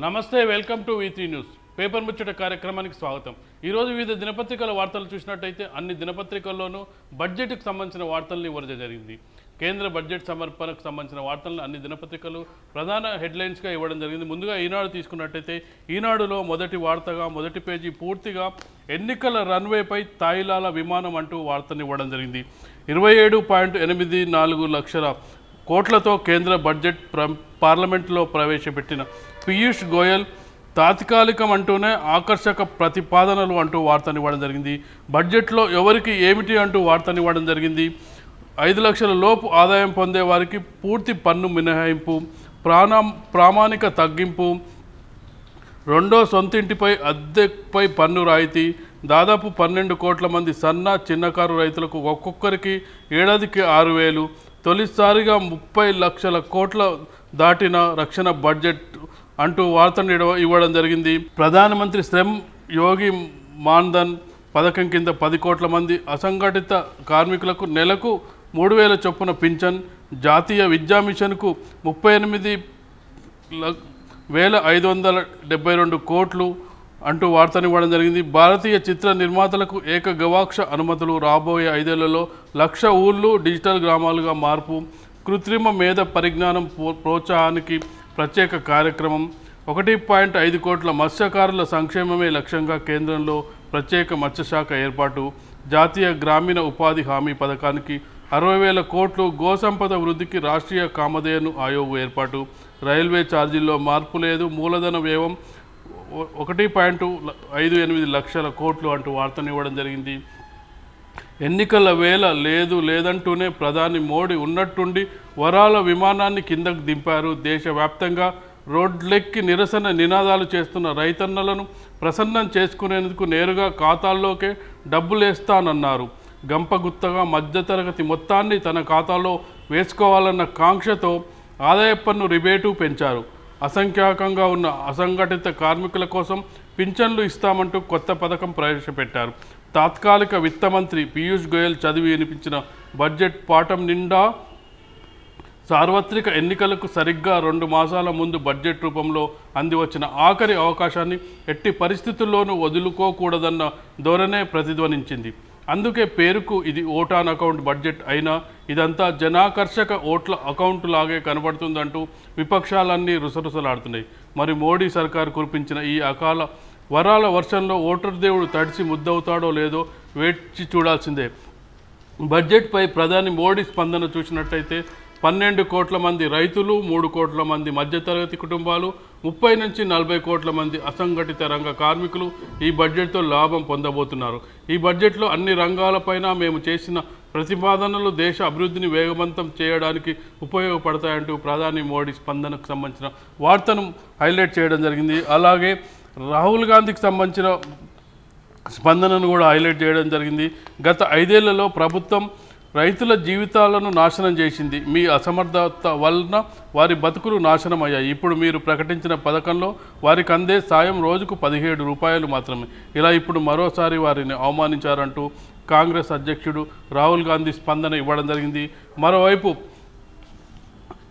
నమస్తే welcome to V3 news paper ముచ్చట కార్యక్రమానికి స్వాగతం। ఈ రోజు వివిధ దినపత్రికల వార్తలు చూసినట్లయితే అన్ని దినపత్రికల్లోనూ బడ్జెట్‌కి సంబంధించిన వార్తల్ని ఇవ్వడం జరిగింది। కేంద్ర బడ్జెట్ సమర్పణకు సంబంధించిన వార్తలను అన్ని దినపత్రికలు ప్రధాన హెడ్లైన్స్ గా ఇవ్వడం జరిగింది। ముందుగా ఈనాడు తీసుకున్నట్లయితే ఈనాడులో మొదటి వార్తగా మొదటి పేజీ పూర్తిగా ఎన్నికల రన్వేపై తాయిలాల విమానం అంటూ వార్తను ఇవ్వడం జరిగింది। 27.84 లక్షల కోట్లతో కేంద్ర బడ్జెట్ పార్లమెంట్లో ప్రవేశపెట్టిన పీయూష్ గోయల్ తాత్కాలికం అంటూనే ఆకర్షక ప్రతిపాదనలు అంటూ వార్తనివ్వడం జరిగింది। బడ్జెట్లో ఎవరికి ఏమిటి అంటూ వార్తనివ్వడం జరిగింది। 5 లక్షల లోపు ఆదాయం పొందే వారికి పూర్తి పన్ను మినహాయింపు, ప్రామాణిక తగ్గింపు, రెండో సొంతింటిపై అద్దెపై పన్ను రాయితీ, దాదాపు 12 కోట్ల మంది సన్న చిన్నకారు రైతులకు ఒక్కొక్కరికి ఏడాదికి 6,000, తొలిసారిగా 30 లక్షల కోట్ల దాటిన రక్షణ బడ్జెట్ అంటూ వార్తను ఇవ్వడం జరిగింది। ప్రధానమంత్రి శ్రమ్ యోగి మాన్ధన్ పథకం కింద 10 కోట్ల మంది అసంఘటిత కార్మికులకు నెలకు 3,000 చొప్పున పింఛన్, జాతీయ విద్యా మిషన్కు 38,572 కోట్లు అంటూ వార్తనివ్వడం జరిగింది। భారతీయ చిత్ర నిర్మాతలకు ఏక గవాక్ష అనుమతులు, రాబోయే 5 ఏళ్లలో 1,00,000 ఊళ్ళు డిజిటల్ గ్రామాలుగా మార్పు, కృత్రిమ మేధ పరిజ్ఞానం ప్రోత్సాహానికి ప్రత్యేక కార్యక్రమం, 1.5 కోట్ల మత్స్యకారుల సంక్షేమమే లక్ష్యంగా కేంద్రంలో ప్రత్యేక మత్స్యశాఖ ఏర్పాటు, జాతీయ గ్రామీణ ఉపాధి హామీ పథకానికి 60,000 కోట్లు, గోసంపద వృద్ధికి రాష్ట్రీయ కామధేను ఆయోగ్ ఏర్పాటు, రైల్వే ఛార్జీల్లో మార్పు లేదు, మూలధన వ్యయం 1.58 లక్షల కోట్లు అంటూ వార్తనివ్వడం జరిగింది। ఎన్నికల వేళ లేదంటూనే ప్రధాని మోడీ ఉన్నట్టుండి వరాల విమానాన్ని కిందకు దింపారు। దేశవ్యాప్తంగా రోడ్లెక్కి నిరసన నినాదాలు చేస్తున్న రైతన్నలను ప్రసన్నం చేసుకునేందుకు నేరుగా ఖాతాల్లోకే డబ్బులేస్తానన్నారు। గంపగుత్తగా మధ్యతరగతి మొత్తాన్ని తన ఖాతాలో వేసుకోవాలన్న కాంక్షతో ఆదాయ పన్ను రిబేటు పెంచారు। అసంఖ్యాకంగా ఉన్న అసంఘటిత కార్మికుల కోసం పింఛన్లు ఇస్తామంటూ కొత్త పథకం ప్రవేశపెట్టారు। తాత్కాలిక విత్త మంత్రి పీయూష్ గోయల్ చదివి వినిపించిన బడ్జెట్ పాఠం నిండా సార్వత్రిక ఎన్నికలకు సరిగ్గా 2 మాసాల ముందు బడ్జెట్ రూపంలో అందివచ్చిన ఆఖరి అవకాశాన్ని ఎట్టి పరిస్థితుల్లోనూ వదులుకోకూడదన్న ధోరణే ప్రతిధ్వనించింది। అందుకే పేరుకు ఇది ఓటాన్ అకౌంట్ బడ్జెట్ అయినా ఇదంతా జనాకర్షక ఓట్ల అకౌంట్ లాగే కనబడుతుందంటూ విపక్షాలన్నీ రుసరుసలాడుతున్నాయి। మరి మోడీ సర్కారు కురిపించిన ఈ అకాల వరాల వర్షంలో ఓటర్ దేవుడు తడిసి ముద్దవుతాడో లేదో వేచి చూడాల్సిందే। బడ్జెట్పై ప్రధాని మోడీ స్పందన చూసినట్టయితే 12 కోట్ల మంది రైతులు, 3 కోట్ల మంది మధ్యతరగతి కుటుంబాలు, 30 నుంచి 40 కోట్ల మంది అసంఘటిత రంగ కార్మికులు ఈ బడ్జెట్తో లాభం పొందబోతున్నారు। ఈ బడ్జెట్లో అన్ని రంగాలపైన మేము చేసిన ప్రతిపాదనలు దేశ అభివృద్ధిని వేగవంతం చేయడానికి ఉపయోగపడతాయంటూ ప్రధాని మోడీ స్పందనకు సంబంధించిన వార్తను హైలైట్ చేయడం జరిగింది। అలాగే రాహుల్ గాంధీకి సంబంధించిన స్పందనను కూడా హైలైట్ చేయడం జరిగింది। గత 5 ఏళ్లలో ప్రభుత్వం రైతుల జీవితాలను నాశనం చేసింది, మీ అసమర్థత వలన వారి బతుకులు నాశనం అయ్యాయి, ఇప్పుడు మీరు ప్రకటించిన పథకంలో వారికి అందే సాయం రోజుకు 17 రూపాయలు మాత్రమే, ఇలా ఇప్పుడు మరోసారి వారిని అవమానించారంటూ కాంగ్రెస్ అధ్యక్షుడు రాహుల్ గాంధీ స్పందన ఇవ్వడం జరిగింది। మరోవైపు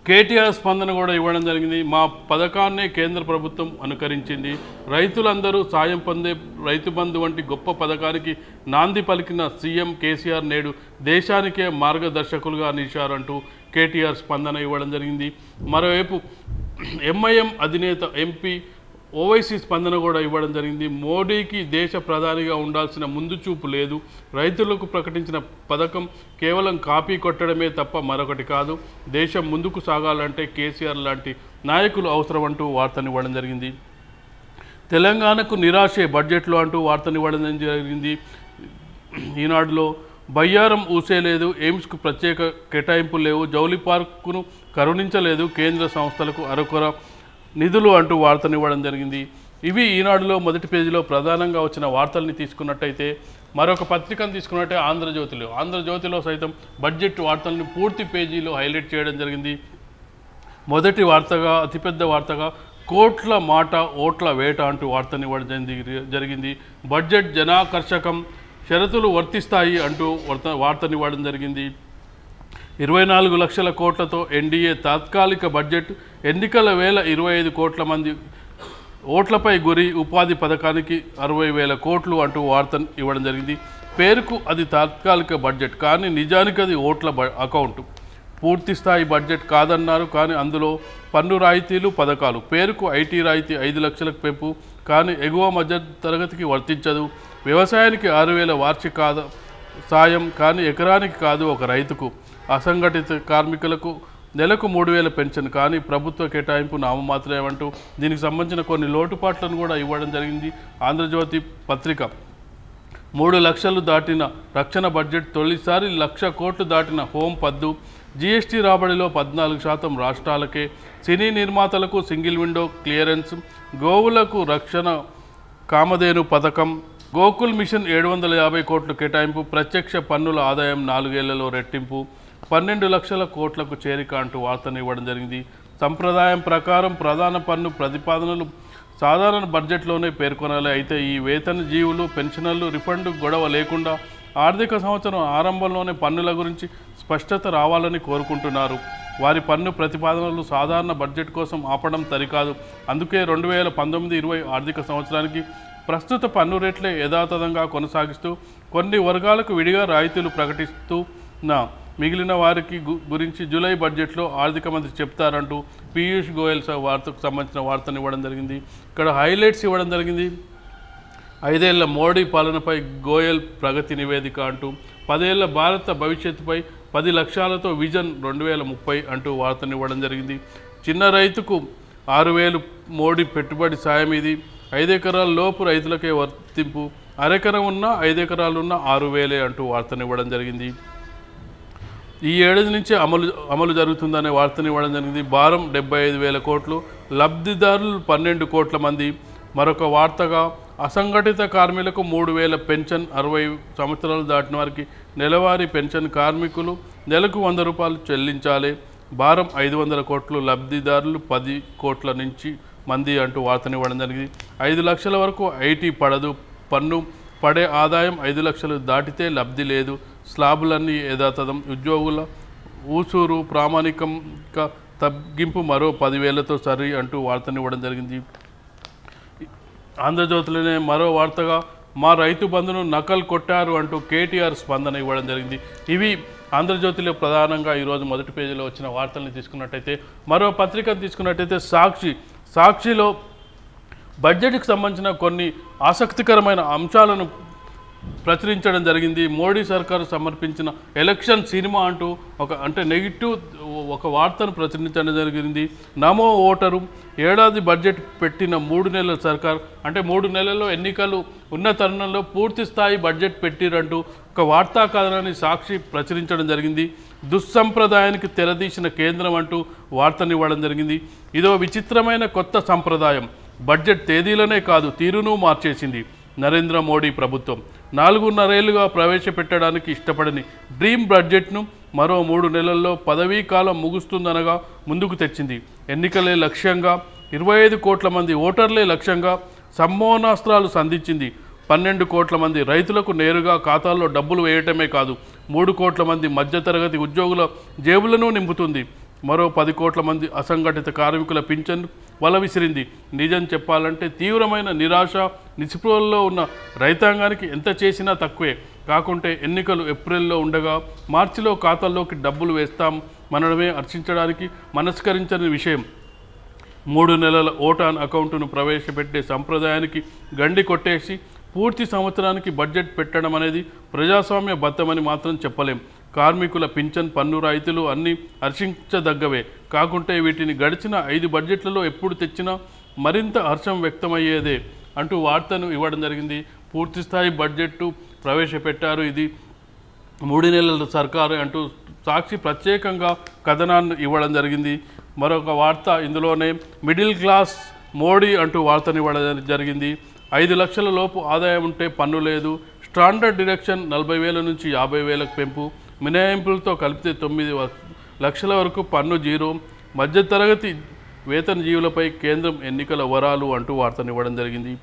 కేటీఆర్ స్పందన కూడా ఇవ్వడం జరిగింది। మా పథకాన్నే కేంద్ర ప్రభుత్వం అనుకరించింది, రైతులందరూ సాయం పొందే రైతు బంధు వంటి గొప్ప పథకానికి నాంది పలికిన సీఎం కేసీఆర్ నేడు దేశానికే మార్గదర్శకులుగా నిలిచారంటూ కేటీఆర్ స్పందన ఇవ్వడం జరిగింది। మరోవైపు ఎంఐఎం అధినేత ఎంపీ ఓవైసీ స్పందన కూడా ఇవ్వడం జరిగింది। మోడీకి దేశ ప్రధానిగా ఉండాల్సిన ముందు చూపు లేదు, రైతులకు ప్రకటించిన పథకం కేవలం కాపీ కొట్టడమే తప్ప మరొకటి కాదు, దేశం ముందుకు సాగాలంటే కేసీఆర్ లాంటి నాయకులు అవసరం అంటూ వార్తనివ్వడం జరిగింది। తెలంగాణకు నిరాశే బడ్జెట్లో అంటూ వార్తనివ్వడం జరిగింది। ఈనాడులో బయ్యారం ఊసేలేదు, ఎయిమ్స్కు ప్రత్యేక కేటాయింపులు లేవు, జౌలి పార్కును కరుణించలేదు, కేంద్ర సంస్థలకు అరకొర నిధులు అంటూ వార్తనివ్వడం జరిగింది। ఇవి ఈనాడులో మొదటి పేజీలో ప్రధానంగా వచ్చిన వార్తల్ని తీసుకున్నట్టయితే మరొక పత్రికను తీసుకున్నట్టే ఆంధ్రజ్యోతిలో సైతం బడ్జెట్ వార్తలను పూర్తి పేజీలో హైలైట్ చేయడం జరిగింది। మొదటి వార్తగా అతిపెద్ద వార్తగా కోట్ల మాట ఓట్ల వేట అంటూ వార్తనివ్వడం జరిగింది। బడ్జెట్ జనాకర్షకం, షరతులు వర్తిస్తాయి అంటూ వార్తనివ్వడం జరిగింది। 24 లక్షల కోట్లతో ఎన్డీఏ తాత్కాలిక బడ్జెట్, ఎన్నికల వేళ 25 కోట్ల మంది ఓట్లపై గురి ఉపాధి పథకానికి 60,000 కోట్లు అంటూ వార్త ఇవ్వడం జరిగింది. పేరుకు అది తాత్కాలిక బడ్జెట్, కానీ నిజానికి అది ఓట్ల అకౌంట్. పూర్తి స్థాయి బడ్జెట్ కాదన్నారు, కానీ అందులో పన్ను రాయితీలు పథకాలు. పేరుకు ఐటీ రాయితీ 5 లక్షలకు పెంపు, కానీ ఎగువ మధ్య తరగతికి వర్తించదు. వ్యవసాయానికి 6,000 వార్షిక సాయం, కానీ ఎకరానికి కాదు ఒక రైతుకు. అసంఘటిత కార్మికులకు నెలకు 3,000 పెన్షన్, కానీ ప్రభుత్వ కేటాయింపు నామమాత్రమేమంటూ దీనికి సంబంధించిన కొన్ని లోటుపాట్లను కూడా ఇవ్వడం జరిగింది. ఆంధ్రజ్యోతి పత్రిక 3 లక్షలు దాటిన రక్షణ బడ్జెట్, తొలిసారి 1,00,000 కోట్లు దాటిన హోం పద్దు. జీఎస్టీ రాబడిలో 14% రాష్ట్రాలకే. సినీ నిర్మాతలకు సింగిల్ విండో క్లియరెన్స్. గోవులకు రక్షణ కామధేను పథకం. గోకుల్ మిషన్ 750 కోట్లు కేటాయింపు. ప్రత్యక్ష పన్నుల ఆదాయం 4 ఏళ్లలో రెట్టింపు. 12 లక్షల కోట్లకు చేరిక అంటూ వార్తను ఇవ్వడం జరిగింది. సంప్రదాయం ప్రకారం ప్రధాన పన్ను ప్రతిపాదనలు సాధారణ బడ్జెట్లోనే పేర్కొనాలి. అయితే ఈ వేతన జీవులు, పెన్షనర్లు రిఫండ్ గొడవ లేకుండా ఆర్థిక సంవత్సరం ఆరంభంలోనే పన్నుల గురించి స్పష్టత రావాలని కోరుకుంటున్నారు. వారి పన్ను ప్రతిపాదనలు సాధారణ బడ్జెట్ కోసం ఆపడం సరికాదు. అందుకే 2019-20 ఆర్థిక సంవత్సరానికి ప్రస్తుత పన్ను రేట్లే యథాతథంగా కొనసాగిస్తూ కొన్ని వర్గాలకు విడిగా రాయితీలు ప్రకటిస్తున్న మిగిలిన వారికి గురించి జూలై బడ్జెట్లో ఆర్థిక మంత్రి చెప్తారంటూ పీయూష్ గోయల్ వార్తకు సంబంధించిన వార్తను ఇవ్వడం జరిగింది. ఇక్కడ హైలైట్స్ ఇవ్వడం జరిగింది. 5 ఏళ్ల మోడీ పాలనపై గోయల్ ప్రగతి నివేదిక అంటూ, 10 ఏళ్ల భారత భవిష్యత్తుపై 10 లక్ష్యాలతో విజన్ 2030 అంటూ వార్తను ఇవ్వడం జరిగింది. చిన్న రైతుకు 6,000 మోడీ పెట్టుబడి సాయం. ఇది 5 ఎకరాల లోపు రైతులకే వర్తింపు. అరెకరం ఉన్న 5 ఎకరాలు ఉన్న 6,000 అంటూ వార్తను ఇవ్వడం జరిగింది. ఈ ఏడాది నుంచి అమలు జరుగుతుందనే వార్తను ఇవ్వడం జరిగింది. భారం 75,000 కోట్లు, లబ్ధిదారులు 12 కోట్ల మంది. మరొక వార్తగా అసంఘటిత కార్మికులకు 3,000 పెన్షన్, 60 సంవత్సరాలు దాటిన వారికి నెలవారీ పెన్షన్, కార్మికులు నెలకు 100 రూపాయలు చెల్లించాలి. భారం 500 కోట్లు, లబ్ధిదారులు 10 కోట్ల నుంచి మంది అంటూ వార్తను ఇవ్వడం జరిగింది. 5 లక్షల వరకు ఐటీ పడదు. పన్ను పడే ఆదాయం 5 లక్షలు దాటితే లబ్ధి లేదు. స్లాబులన్నీ యథాతథం. ఉద్యోగుల ఊసూరు ప్రామాణికంగా తగ్గింపు మరో 10,000తో సరి అంటూ వార్తను ఇవ్వడం జరిగింది. ఆంధ్రజ్యోతిలోనే మరో వార్తగా మా రైతు బంధును నకల్ కొట్టారు అంటూ కేటీఆర్ స్పందన ఇవ్వడం జరిగింది. ఇవి ఆంధ్రజ్యోతిలో ప్రధానంగా ఈరోజు మొదటి పేజీలో వచ్చిన వార్తల్ని తీసుకున్నట్టయితే, మరో పత్రికను తీసుకున్నట్టయితే సాక్షిలో బడ్జెట్కి సంబంధించిన కొన్ని ఆసక్తికరమైన అంశాలను ప్రచురించడం జరిగింది. మోడీ సర్కారు సమర్పించిన ఎలక్షన్ సినిమా అంటూ నెగిటివ్ వార్తను ప్రచురించడం జరిగింది. నమో ఓటరు, ఏడాది బడ్జెట్ పెట్టిన 3 నెలల సర్కార్, 3 నెలల్లో ఎన్నికలు ఉన్న తరుణంలో పూర్తి స్థాయి బడ్జెట్ పెట్టిరంటూ ఒక వార్తా కథనాన్ని సాక్షి ప్రచురించడం జరిగింది. దుస్సంప్రదాయానికి తెరదీసిన కేంద్రం అంటూ వార్తనివ్వడం జరిగింది. ఇదో విచిత్రమైన కొత్త సంప్రదాయం. బడ్జెట్ తేదీలనే కాదు, తీరును మార్చేసింది నరేంద్ర మోడీ ప్రభుత్వం. 4.5 ఏళ్లుగా ప్రవేశపెట్టడానికి ఇష్టపడని డ్రీమ్ బడ్జెట్ను మరో 3 నెలల్లో పదవీ కాలం ముగుస్తుందనగా ముందుకు తెచ్చింది. ఎన్నికలే లక్ష్యంగా, 25 కోట్ల మంది ఓటర్లే లక్ష్యంగా సమ్మోనాస్త్రాలు సంధించింది. 12 కోట్ల మంది రైతులకు నేరుగా ఖాతాల్లో డబ్బులు వేయటమే కాదు, 3 కోట్ల మంది మధ్యతరగతి ఉద్యోగుల జేబులను నింపుతుంది. మరో 10 కోట్ల మంది అసంఘటిత కార్మికుల పింఛన్ వల విసిరింది. నిజం చెప్పాలంటే తీవ్రమైన నిరాశ, నిస్పృహల్లో ఉన్న రైతాంగానికి ఎంత చేసినా తక్కువే. కాకుంటే ఎన్నికలు ఏప్రిల్లో ఉండగా మార్చిలో ఖాతాల్లోకి డబ్బులు వేస్తాం మనమే హర్షించడానికి మనస్కరించని విషయం. 3 నెలల ఓటాన్ అకౌంటును ప్రవేశపెట్టే సంప్రదాయానికి గండి కొట్టేసి పూర్తి సంవత్సరానికి బడ్జెట్ పెట్టడం అనేది ప్రజాస్వామ్య బద్దమని మాత్రం చెప్పలేం. కార్మికుల పింఛన్, పన్ను రాయితీలు అన్నీ హర్షించదగ్గవే. కాకుంటే వీటిని గడిచిన 5 బడ్జెట్లలో ఎప్పుడు తెచ్చినా మరింత హర్షం వ్యక్తమయ్యేదే అంటూ వార్తను ఇవ్వడం జరిగింది. పూర్తిస్థాయి బడ్జెట్టు ప్రవేశపెట్టారు, ఇది 3 నెలల సర్కారు అంటూ సాక్షి ప్రత్యేకంగా కథనాన్ని ఇవ్వడం జరిగింది. మరొక వార్త ఇందులోనే మిడిల్ క్లాస్ మోడీ అంటూ వార్తను ఇవ్వడం జరిగింది. 5 లక్షల లోపు ఆదాయం ఉంటే పన్ను లేదు. స్టాండర్డ్ డిడక్షన్ 40,000 నుంచి 50,000కు పెంపు. మినహాయింపులతో కలిపితే 9 లక్షల వరకు పన్ను జీరో. మధ్యతరగతి వేతన జీవులపై కేంద్రం ఎన్నికల వరాలు అంటూ వార్తను ఇవ్వడం జరిగింది.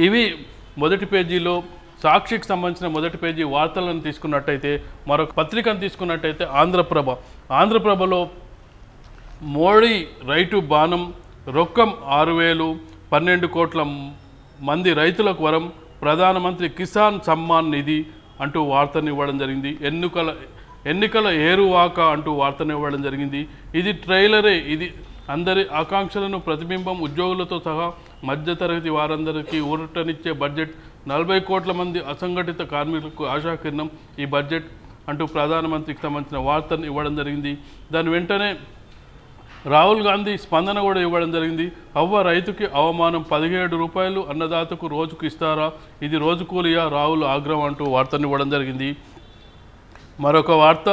ఇవి మొదటి పేజీలో సాక్షికి సంబంధించిన మొదటి పేజీ వార్తలను తీసుకున్నట్టయితే, మరొక పత్రికను తీసుకున్నట్టయితే ఆంధ్రప్రభలో మోడీ రైతు బాణం, రొక్కం 6,000, 12 కోట్ల మంది రైతులకు వరం, ప్రధానమంత్రి కిసాన్ సమ్మాన్ నిధి అంటూ వార్తను ఇవ్వడం జరిగింది. ఎన్నికల ఏరువాక అంటూ వార్తను ఇవ్వడం జరిగింది. ఇది ట్రైలరే, ఇది అందరి ఆకాంక్షలను ప్రతిబింబం. ఉద్యోగులతో సహా మధ్యతరగతి వారందరికీ ఊరటనిచ్చే బడ్జెట్, 40 కోట్ల మంది అసంఘటిత కార్మికులకు ఆశాకిరణం ఈ బడ్జెట్ అంటూ ప్రధానమంత్రికి సంబంధించిన వార్తను ఇవ్వడం జరిగింది. దాని వెంటనే రాహుల్ గాంధీ స్పందన కూడా ఇవ్వడం జరిగింది. అవ్వ రైతుకి అవమానం, 17 రూపాయలు అన్నదాతకు రోజుకు ఇస్తారా, ఇది రోజు కూలియా, రాహుల్ ఆగ్రహం అంటూ వార్తను ఇవ్వడం జరిగింది. మరొక వార్త,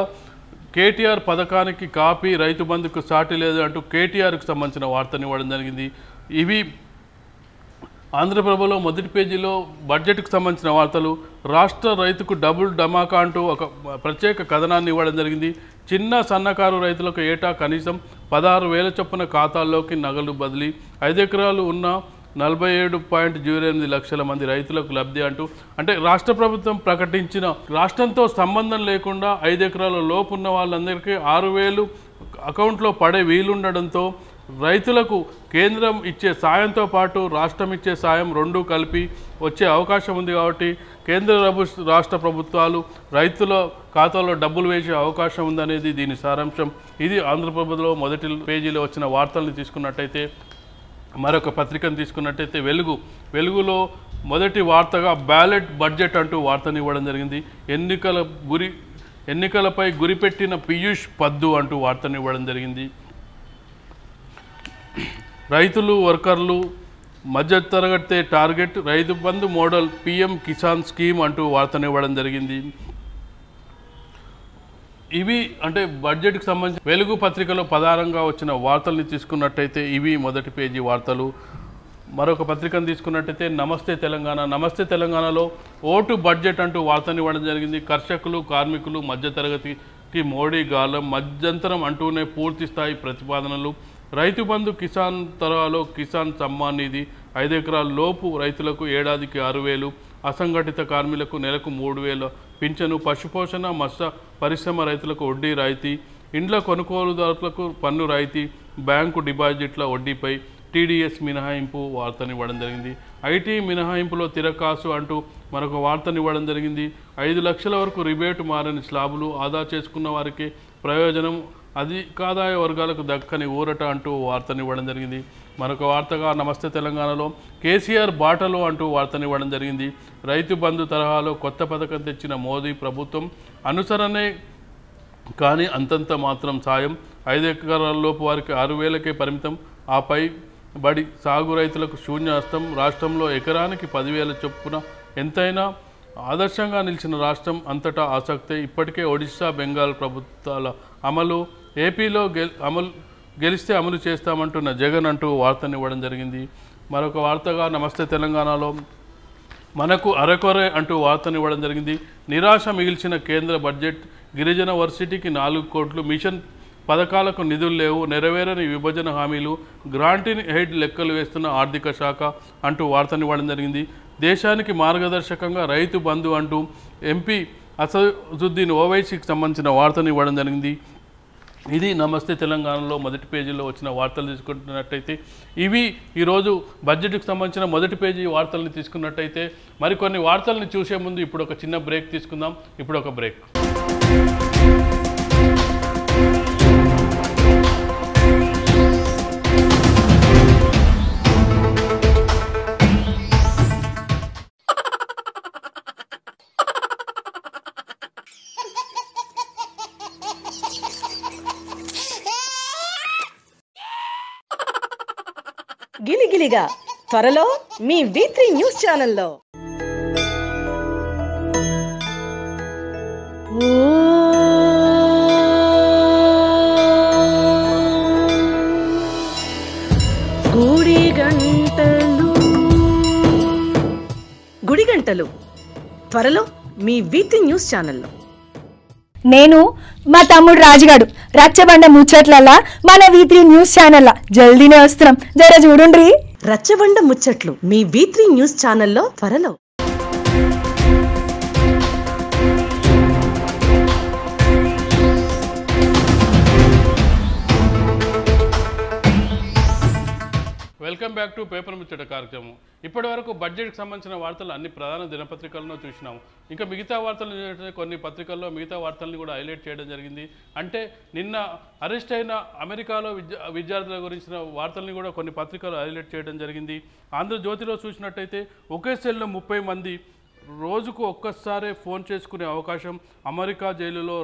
కేటీఆర్ పథకానికి కాపీ, రైతు బంధుకు సాటి లేదు అంటూ కేటీఆర్కు సంబంధించిన వార్తను ఇవ్వడం జరిగింది. ఇవి ఆంధ్రప్రభలో మొదటి పేజీలో బడ్జెట్కు సంబంధించిన వార్తలు. రాష్ట్ర రైతుకు డబుల్ ధమాకా అంటూ ఒక ప్రత్యేక కథనాన్ని ఇవ్వడం జరిగింది. చిన్న సన్నకారు రైతులకు ఏటా కనీసం 16,000 చొప్పున ఖాతాల్లోకి నగలు బదిలీ, 5 ఎకరాలు ఉన్న 47.08 లక్షల మంది రైతులకు లబ్ధి అంటూ, అంటే రాష్ట్ర ప్రభుత్వం ప్రకటించిన రాష్ట్రంతో సంబంధం లేకుండా 5 ఎకరాల లోపు ఉన్న వాళ్ళందరికీ 6,000 అకౌంట్లో పడే వీలుండడంతో రైతులకు కేంద్రం ఇచ్చే సాయంతో పాటు రాష్ట్రం ఇచ్చే సాయం రెండూ కలిపి వచ్చే అవకాశం ఉంది. కాబట్టి కేంద్ర రాష్ట్ర ప్రభుత్వాలు రైతుల ఖాతాలో డబ్బులు వేసే అవకాశం ఉందనేది దీని సారాంశం. ఇది ఆంధ్రప్రభలో మొదటి పేజీలో వచ్చిన వార్తలను తీసుకున్నట్టయితే, మరొక పత్రికను తీసుకున్నట్టయితే వెలుగులో మొదటి వార్తగా బ్యాలెట్ బడ్జెట్ అంటూ వార్తను ఇవ్వడం జరిగింది. ఎన్నికలపై గురిపెట్టిన పీయూష్ పద్దు అంటూ వార్తను ఇవ్వడం జరిగింది. రైతులు, వర్కర్లు, మధ్యతరగతి target, Rythu Bandhu model, PM Kisan scheme అంటూ వార్తను ఇవ్వడం జరిగింది. ఇవి అంటే బడ్జెట్కి సంబంధించి వెలుగు పత్రికలో ప్రధానంగా వచ్చిన వార్తల్ని తీసుకున్నట్టయితే ఇవి మొదటి పేజీ వార్తలు. మరొక పత్రికను తీసుకున్నట్టయితే నమస్తే తెలంగాణలో ఓటు బడ్జెట్ అంటూ వార్తను ఇవ్వడం జరిగింది. కర్షకులు, కార్మికులు, మధ్యతరగతికి మోడీ గాలం, మధ్యంతరం అంటూనే పూర్తి స్థాయి ప్రతిపాదనలు. రైతు బంధు, కిసాన్ తరహాలో కిసాన్ సమ్మాన్ నిధి, 5 ఎకరాల లోపు రైతులకు ఏడాదికి 6,000, అసంఘటిత కార్మికులకు నెలకు 3,000 పింఛను, పశుపోషణ, మత్స్య పరిశ్రమ రైతులకు వడ్డీ రాయితీ, ఇండ్ల కొనుగోలుదారులకు పన్ను రాయితీ, బ్యాంకు డిపాజిట్ల వడ్డీపై టీడీఎస్ మినహాయింపు వార్తనివ్వడం జరిగింది. ఐటీ మినహాయింపులో తిరకాసు అంటూ మరొక వార్తనివ్వడం జరిగింది. 5 లక్షల వరకు రిబేటు మారని స్లాబులు, ఆదా చేసుకున్న వారికి ప్రయోజనం, అధికాదాయ వర్గాలకు దక్కని ఊరట అంటూ వార్తనివ్వడం జరిగింది. మరొక వార్తగా నమస్తే తెలంగాణలో కేసీఆర్ బాటలో అంటూ వార్తనివ్వడం జరిగింది. రైతు బంధు తరహాలో కొత్త పథకం తెచ్చిన మోదీ ప్రభుత్వం, అనుసరణే కానీ అంతంత మాత్రం సాయం, 5 ఎకరాలలోపు వారికి 6,000కే పరిమితం, ఆపై బడి సాగు రైతులకు శూన్యహస్తం, రాష్ట్రంలో ఎకరానికి 10,000 చొప్పున ఎంతైనా ఆదర్శంగా నిలిచిన రాష్ట్రం అంతటా ఆసక్తే, ఇప్పటికే ఒడిశా, బెంగాల్ ప్రభుత్వాల అమలు, ఏపీలో గెలిస్తే అమలు చేస్తామంటున్న జగన్ అంటూ వార్తనివ్వడం జరిగింది. మరొక వార్తగా నమస్తే తెలంగాణలో మనకు అరకొరే అంటూ వార్తనివ్వడం జరిగింది. నిరాశ మిగిల్చిన కేంద్ర బడ్జెట్, గిరిజన వర్సిటీకి 4 కోట్లు, మిషన్ పథకాలకు నిధులు లేవు, నెరవేరని విభజన హామీలు, గ్రాంటిన్ హెడ్ లెక్కలు వేస్తున్న ఆర్థిక శాఖ అంటూ వార్తనివ్వడం జరిగింది. దేశానికి మార్గదర్శకంగా రైతు బంధు అంటూ ఎంపీ అసదుద్దీన్ ఓవైసీకి సంబంధించిన వార్తను ఇవ్వడం జరిగింది. ఇది నమస్తే తెలంగాణలో మొదటి పేజీలో వచ్చిన వార్తలు తీసుకుంటున్నట్టయితే ఇవి ఈరోజు బడ్జెట్కి సంబంధించిన మొదటి పేజీ వార్తలను తీసుకున్నట్టయితే, మరికొన్ని వార్తలను చూసే ముందు ఇప్పుడు ఒక చిన్న బ్రేక్ తీసుకుందాం. ఇప్పుడు ఒక బ్రేక్. గిలిగిలిగా త్వరలో మీ V3 న్యూస్ ఛానల్లో. గుడిగంటలు త్వరలో మీ V3 న్యూస్ ఛానల్లో. నేను మా తమ్ముడు రాజుగాడు రచ్చబండ ముచ్చట్లల్లా మన V3 న్యూస్ ఛానల్ జల్దీనే వస్తున్నాం, జర చూడుండ్రి. రచ్చబండ ముచ్చట్లు మీ V3 న్యూస్ ఛానల్లో త్వరలో. వెల్కమ్ బ్యాక్ టు పేపర్ ముచ్చట కార్యక్రమం. ఇప్పటి వరకు బడ్జెట్కి సంబంధించిన వార్తలు అన్ని ప్రధాన దినపత్రికల్లో చూసినాము. ఇంకా మిగతా వార్తలు కొన్ని పత్రికల్లో మిగతా వార్తల్ని కూడా హైలైట్ చేయడం జరిగింది. అంటే నిన్న అరెస్ట్ అయిన అమెరికాలో విద్యార్థుల గురించిన వార్తల్ని కూడా కొన్ని పత్రికలు హైలైట్ చేయడం జరిగింది. ఆంధ్రజ్యోతిలో చూసినట్టయితే ఒకే సెల్లో 30 మంది రోజుకు ఒక్కసారే ఫోన్ చేసుకునే అవకాశం, అమెరికా జైలులో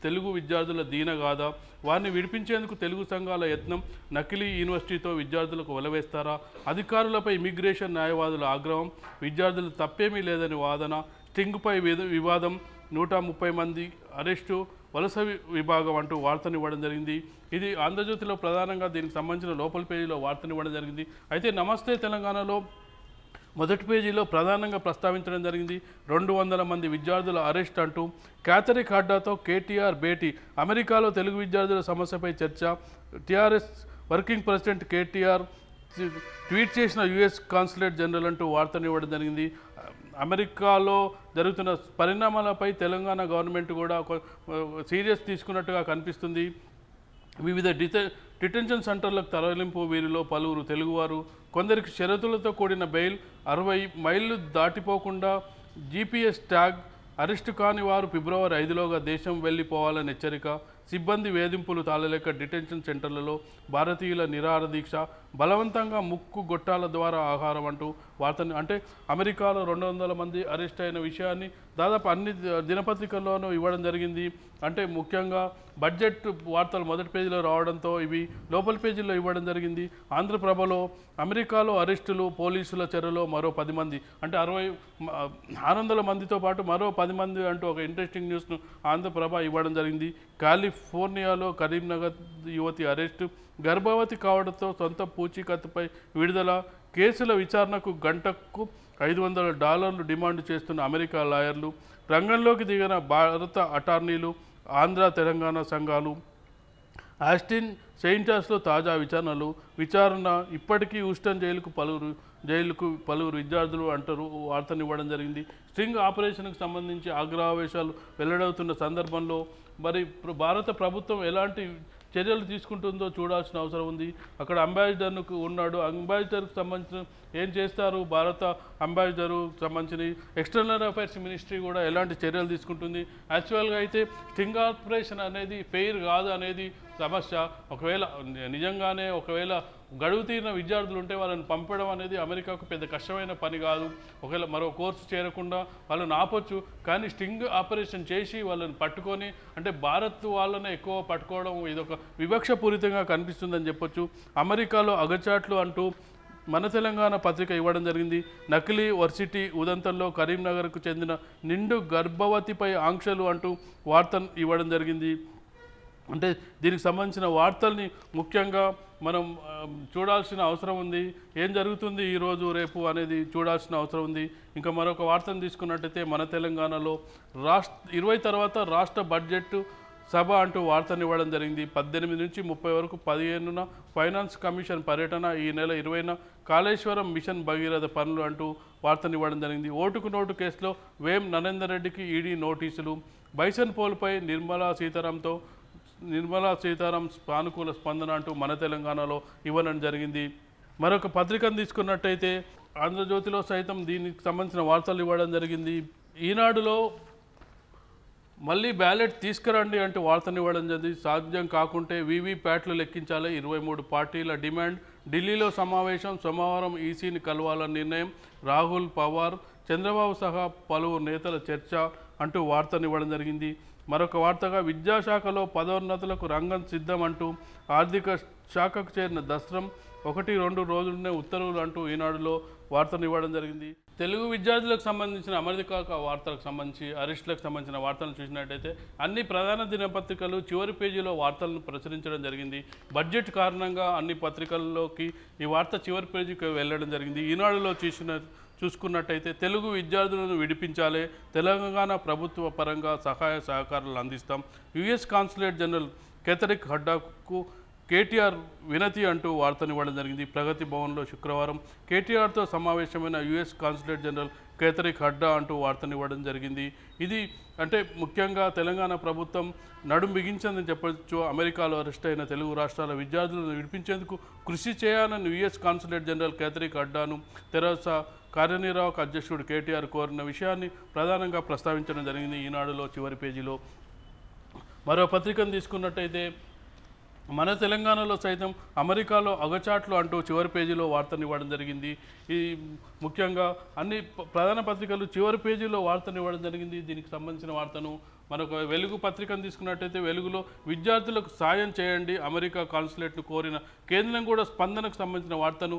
తెలుగు విద్యార్థుల దీనగాథ, వారిని విడిపించేందుకు తెలుగు సంఘాల యత్నం, నకిలీ యూనివర్సిటీతో విద్యార్థులకు వలవేస్తారా, అధికారులపై ఇమిగ్రేషన్ న్యాయవాదుల ఆగ్రహం, విద్యార్థులు తప్పేమీ లేదని వాదన, స్టింగ్పై వివాదం, 130 మంది అరెస్టు, వలస విభాగం అంటూ వార్తనివ్వడం జరిగింది. ఇది ఆంధ్రజ్యోతిలో ప్రధానంగా దీనికి సంబంధించిన లోపల పేజీలో వార్తనివ్వడం జరిగింది. అయితే నమస్తే తెలంగాణలో మొదటి పేజీలో ప్రధానంగా ప్రస్తావించడం జరిగింది. 200 మంది విద్యార్థుల అరెస్ట్ అంటూ, క్యాథరిక్ హడ్డాతో కేటీఆర్ భేటీ, అమెరికాలో తెలుగు విద్యార్థుల సమస్యపై చర్చ, TRS working president KTR tweet చేసిన యుఎస్ కాన్సులేట్ జనరల్ అంటూ వార్తనివ్వడం జరిగింది. అమెరికాలో జరుగుతున్న పరిణామాలపై తెలంగాణ గవర్నమెంట్ కూడా సీరియస్ తీసుకున్నట్టుగా కనిపిస్తుంది. వివిధ డిటెన్షన్ సెంటర్లకు తరలింపు, వీరిలో పలువురు తెలుగువారు, కొందరికి షరతులతో కూడిన బెయిల్, 60 మైళ్ళు దాటిపోకుండా జీపీఎస్ ట్యాగ్, అరెస్టు కాని వారు ఫిబ్రవరి 5లోగా దేశం వెళ్ళిపోవాలని హెచ్చరిక, సిబ్బంది వేధింపులు తాళలేక డిటెన్షన్ సెంటర్లలో భారతీయుల నిరాహార దీక్ష, బలవంతంగా ముక్కు గొట్టాల ద్వారా ఆహారం అంటూ వార్తని, అంటే అమెరికాలో 200 మంది అరెస్ట్ అయిన విషయాన్ని దాదాపు అన్ని దినపత్రికల్లోనూ ఇవ్వడం జరిగింది. అంటే ముఖ్యంగా బడ్జెట్ వార్తలు మొదటి పేజీలో రావడంతో ఇవి లోపల పేజీలో ఇవ్వడం జరిగింది. ఆంధ్రప్రభలో అమెరికాలో అరెస్టులు, పోలీసుల చెరలో మరో 10 మంది, అంటే 600 మందితో పాటు మరో 10 మంది అంటూ ఒక ఇంట్రెస్టింగ్ న్యూస్ను ఆంధ్రప్రభ ఇవ్వడం జరిగింది. కాలిఫోర్నియాలో కరీంనగర్ యువతి అరెస్టు, గర్భవతి కావడంతో సొంత పూచీకత్తుపై విడుదల, కేసుల విచారణకు గంటకు $500 డిమాండ్ చేస్తున్న అమెరికా లాయర్లు, రంగంలోకి దిగిన భారత అటార్నీలు, ఆంధ్ర తెలంగాణ సంఘాలు, ఆస్టిన్ సెయింటాస్లో తాజా విచారణ ఇప్పటికీ హూస్టన్ జైలుకు పలువురు విద్యార్థులు అంటారు వార్తనివ్వడం జరిగింది. స్ట్రింగ్ ఆపరేషన్కు సంబంధించి ఆగ్రహావేశాలు వెల్లడవుతున్న సందర్భంలో మరి భారత ప్రభుత్వం ఎలాంటి చర్యలు తీసుకుంటుందో చూడాల్సిన అవసరం ఉంది. అక్కడ అంబాసిడర్కు ఉన్నాడు, అంబాసిడర్కి సంబంధించిన ఏం చేస్తారు, భారత అంబాసిడరు సంబంధించిన ఎక్స్టర్నల్ అఫైర్స్ మినిస్ట్రీ కూడా ఎలాంటి చర్యలు తీసుకుంటుంది. యాక్చువల్గా అయితే స్టింగ్ ఆపరేషన్ అనేది ఫెయిర్ కాదు అనేది సమస్య. ఒకవేళ నిజంగానే గడువు తీరిన విద్యార్థులు ఉంటే వాళ్ళని పంపడం అనేది అమెరికాకు పెద్ద కష్టమైన పని కాదు. ఒకవేళ మరో కోర్సు చేరకుండా వాళ్ళని ఆపొచ్చు, కానీ స్టింగ్ ఆపరేషన్ చేసి వాళ్ళని పట్టుకొని, అంటే భారత్ వాళ్ళనే ఎక్కువ పట్టుకోవడం ఇదొక వివక్షపూరితంగా కనిపిస్తుందని చెప్పొచ్చు. అమెరికాలో అగచాట్లు అంటూ మన తెలంగాణ పత్రిక ఇవ్వడం జరిగింది. నకిలీ వర్సిటీ ఉదంతంలో కరీంనగర్కు చెందిన నిండు గర్భవతిపై ఆంక్షలు అంటూ వార్త ఇవ్వడం జరిగింది. అంటే దీనికి సంబంధించిన వార్తల్ని ముఖ్యంగా మనం చూడాల్సిన అవసరం ఉంది. ఏం జరుగుతుంది ఈరోజు రేపు అనేది చూడాల్సిన అవసరం ఉంది. ఇంకా మరొక వార్తను తీసుకున్నట్టయితే మన తెలంగాణలో 20 తర్వాత రాష్ట్ర బడ్జెట్ సభ అంటూ వార్తనివ్వడం జరిగింది. 18 నుంచి 30 వరకు 15న ఫైనాన్స్ కమిషన్ పర్యటన, ఈ నెల 20న కాళేశ్వరం మిషన్ భగీరథ పనులు అంటూ వార్తనివ్వడం జరిగింది. ఓటుకు నోటు కేసులో వేం నరేందర్ రెడ్డికి ఈడీ నోటీసులు, బైసన్ పోల్పై నిర్మలా సీతారాం సానుకూల స్పందన అంటూ మన తెలంగాణలో ఇవ్వడం జరిగింది. మరొక పత్రికను తీసుకున్నట్టయితే ఆంధ్రజ్యోతిలో సైతం దీనికి సంబంధించిన వార్తలు ఇవ్వడం జరిగింది. ఈనాడులో మళ్ళీ బ్యాలెట్ తీసుకురండి అంటూ వార్తనివ్వడం జరిగింది. సాధ్యం కాకుంటే వీవీప్యాట్లు లెక్కించాలి, 23 పార్టీల డిమాండ్, ఢిల్లీలో సమావేశం, సోమవారం ఈసీని కలవాలని నిర్ణయం, రాహుల్, పవార్, చంద్రబాబు సహా పలువురు నేతల చర్చ అంటూ వార్తనివ్వడం జరిగింది. మరొక వార్తగా విద్యాశాఖలో పదోన్నతులకు రంగం సిద్ధం అంటూ ఆర్థిక శాఖకు చేరిన దస్త్రం, 1-2 రోజులనే ఉత్తర్వులు అంటూ ఈనాడులో వార్తనివ్వడం జరిగింది. తెలుగు విద్యార్థులకు సంబంధించిన అమెరికా వార్తలకు సంబంధించి అరెస్టులకు సంబంధించిన వార్తలను చూసినట్టయితే అన్ని ప్రధాన దినపత్రికలు చివరి పేజీలో వార్తలను ప్రచురించడం జరిగింది. బడ్జెట్ కారణంగా అన్ని పత్రికల్లోకి ఈ వార్త చివరి పేజీకి వెళ్ళడం జరిగింది. ఈనాడులో చూసుకున్నట్టయితే తెలుగు విద్యార్థులను విడిపించాలి, తెలంగాణ ప్రభుత్వ పరంగా సహాయ సహకారాలు అందిస్తాం, యుఎస్ కాన్సులేట్ జనరల్ కేథరిక్ హడ్డాకు కేటీఆర్ వినతి అంటూ వార్తనివ్వడం జరిగింది. ప్రగతి భవన్లో శుక్రవారం కేటీఆర్తో సమావేశమైన యుఎస్ కాన్సులేట్ జనరల్ కేథరిక్ హడ్డా అంటూ వార్తనివ్వడం జరిగింది. ఇది అంటే ముఖ్యంగా తెలంగాణ ప్రభుత్వం నడుం బిగించిందని చెప్పొచ్చు. అమెరికాలో అరెస్ట్ అయిన తెలుగు రాష్ట్రాల విద్యార్థులను విడిపించేందుకు కృషి చేయాలని యుఎస్ కాన్సులేట్ జనరల్ కేథరిక్ హడ్డాను తెరాస కార్యనిర్వాహక అధ్యక్షుడు కేటీఆర్ కోరిన విషయాన్ని ప్రధానంగా ప్రస్తావించడం జరిగింది. ఈనాడులో చివరి పేజీలో. మరో పత్రికను తీసుకున్నట్టయితే మన తెలంగాణలో సైతం అమెరికాలో అగచాట్లు అంటూ చివరి పేజీలో వార్తనివ్వడం జరిగింది. ఈ ముఖ్యంగా అన్ని ప్రధాన పత్రికలు చివరి పేజీలో వార్తనివ్వడం జరిగింది. దీనికి సంబంధించిన వార్తను మనకు వెలుగు పత్రికను తీసుకున్నట్టయితే వెలుగులో విద్యార్థులకు సాయం చేయండి అమెరికా కాన్సులేట్ను కోరిన కేంద్రం కూడా స్పందనకు సంబంధించిన వార్తను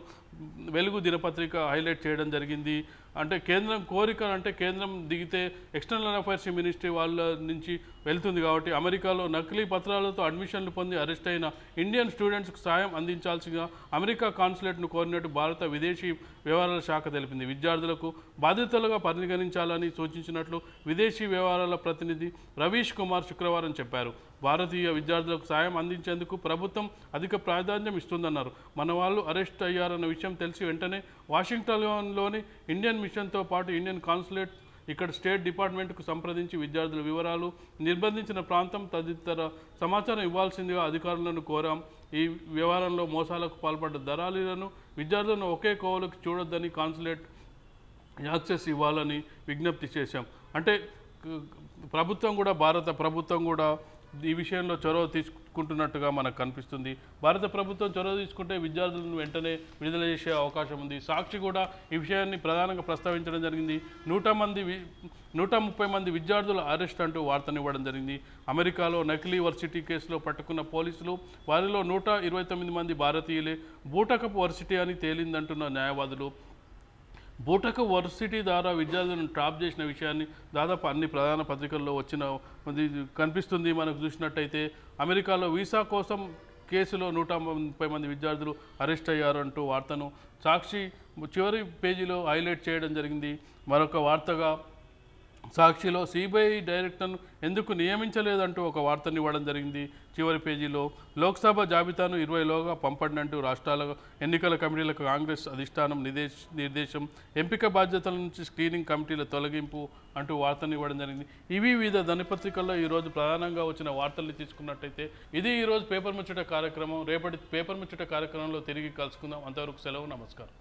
వెలుగు దినపత్రిక హైలైట్ చేయడం జరిగింది. అంటే కేంద్రం కోరిక అంటే కేంద్రం దిగితే ఎక్స్టర్నల్ అఫైర్స్ మినిస్ట్రీ వాళ్ళ నుంచి వెళ్తుంది కాబట్టి అమెరికాలో నకిలీ పత్రాలతో అడ్మిషన్లు పొంది అరెస్ట్ అయిన ఇండియన్ స్టూడెంట్స్కు సాయం అందించాల్సిగా అమెరికా కాన్సులేట్ను కోరినట్టు భారత విదేశీ వ్యవహారాల శాఖ తెలిపింది. విద్యార్థులకు బాధితులుగా పరిగణించాలని సూచించినట్లు విదేశీ వ్యవహారాల ప్రతినిధి రవీష్ కుమార్ శుక్రవారం చెప్పారు. భారతీయ విద్యార్థులకు సాయం అందించేందుకు ప్రభుత్వం అధిక ప్రాధాన్యం ఇస్తుందన్నారు. మన వాళ్ళు అరెస్ట్ అయ్యారన్న విషయం తెలిసి వెంటనే వాషింగ్టన్లోని ఇండియన్ మిషన్తో పాటు ఇండియన్ కాన్సులేట్ ఇక్కడ స్టేట్ డిపార్ట్మెంట్కు సంప్రదించి విద్యార్థుల వివరాలు, నిర్బంధించిన ప్రాంతం తదితర సమాచారం ఇవ్వాల్సిందిగా అధికారులను కోరాం. ఈ వ్యవహారంలో మోసాలకు పాల్పడ్డ దళారులను విద్యార్థులను ఒకే కోవలోకి చూడొద్దని కాన్సులేట్ యాక్సెస్ ఇవ్వాలని విజ్ఞప్తి చేశాం. అంటే ప్రభుత్వం కూడా భారత ప్రభుత్వం కూడా ఈ విషయంలో చొరవ తీసుకుంటున్నట్టుగా మనకు కనిపిస్తుంది. భారత ప్రభుత్వం చొరవ తీసుకుంటే విద్యార్థులను వెంటనే విడుదల చేసే అవకాశం ఉంది. సాక్షి కూడా ఈ విషయాన్ని ప్రధానంగా ప్రస్తావించడం జరిగింది. 130 మంది విద్యార్థుల అరెస్ట్ అంటూ వార్తనివ్వడం జరిగింది. అమెరికాలో నకిలీ వర్సిటీ కేసులో పట్టుకున్న పోలీసులు వారిలో 129 మంది భారతీయులే. బూటకపు వర్సిటీ అని తేలిందంటున్న న్యాయవాదులు. బూటక వర్సిటీ ద్వారా విద్యార్థులను ట్రాప్ చేసిన విషయాన్ని దాదాపు అన్ని ప్రధాన పత్రికల్లో వచ్చిన కనిపిస్తుంది. మనకు చూసినట్టయితే అమెరికాలో వీసా కోసం కేసులో 130 మంది విద్యార్థులు అరెస్ట్ అయ్యారంటూ వార్తను సాక్షి చివరి పేజీలో హైలైట్ చేయడం జరిగింది. మరొక వార్తగా సాక్షిలో సిబిఐ డైరెక్టర్ను ఎందుకు నియమించలేదంటూ ఒక వార్తనివ్వడం జరిగింది. చివరి పేజీలో లోక్సభ జాబితాను 20లోగా పంపండి రాష్ట్రాల ఎన్నికల కమిటీలకు కాంగ్రెస్ అధిష్టానం నిర్దేశం. ఎంపిక బాధ్యతల నుంచి స్క్రీనింగ్ కమిటీల తొలగింపు అంటూ వార్తనివ్వడం జరిగింది. ఇవి వివిధ దినపత్రికల్లో ఈరోజు ప్రధానంగా వచ్చిన వార్తల్ని తీసుకున్నట్టయితే ఇది ఈరోజు పేపర్ ముచ్చట కార్యక్రమం. రేపటి పేపర్ ముచ్చట కార్యక్రమంలో తిరిగి కలుసుకుందాం. అంతవరకు సెలవు, నమస్కారం.